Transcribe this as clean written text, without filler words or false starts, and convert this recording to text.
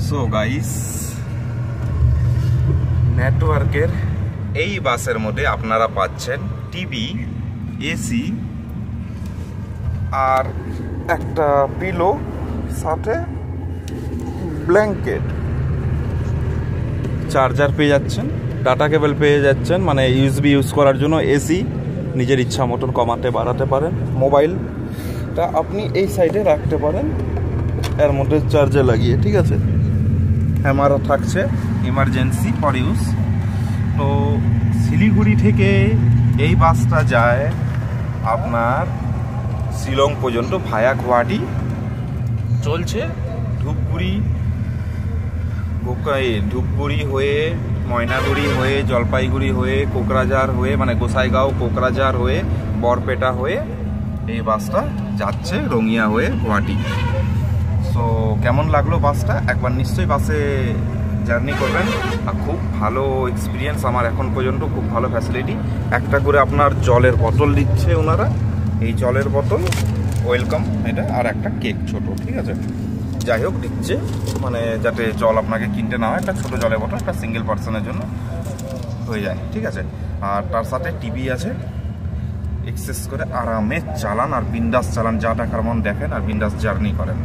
So guys, নেটওয়ার্কের এই বাসের মধ্যে আপনারা পাচ্ছেন টিভি, এসি আর একটা পিলো, সাথে ব্ল্যাঙ্কেট, চার্জার পেয়ে যাচ্ছেন, ডাটা কেবল পেয়ে যাচ্ছেন, মানে ইউএসবি ইউজ করার জন্য। এসি নিজের ইচ্ছা মতন কমাতে বাড়াতে পারেন। মোবাইলটা আপনি এই সাইডে রাখতে পারেন এর মধ্যে চার্জে লাগিয়ে, ঠিক আছে। হ্যামারও থাকছে ইমার্জেন্সি ফর ইউজ। তো শিলিগুড়ি থেকে এই বাসটা যায় আপনার শিলং পর্যন্ত ভায়া গুয়াহাটি, চলছে ধূপগুড়ি হয়ে, ময়নাগুড়ি হয়ে, জলপাইগুড়ি হয়ে, কোকরাঝার হয়ে, মানে গোসাইগাঁও কোকরাঝার হয়ে, বরপেটা হয়ে এই বাসটা যাচ্ছে রঙিয়া হয়ে গুয়াহাটি। সো কেমন লাগলো বাসটা? একবার নিশ্চয়ই বাসে জার্নি করবেন। আর খুব ভালো এক্সপিরিয়েন্স আমার এখন পর্যন্ত, খুব ভালো ফ্যাসিলিটি। একটা করে আপনার জলের বোতল দিচ্ছে ওনারা, এই জলের বোতল ওয়েলকাম এটা, আর একটা কেক ছোট, ঠিক আছে। যাই হোক দিচ্ছে, মানে যাতে জল আপনাকে কিনতে না হয়, একটা ছোটো জলের বোতল একটা সিঙ্গেল পার্সনের জন্য হয়ে যায়, ঠিক আছে। আর তার সাথে টিভি আছে, এক্সেস করে আরামে চালান আর বিন্দাস চালান, যা টাকার মন দেখেন আর বিন্দাস জার্নি করেন।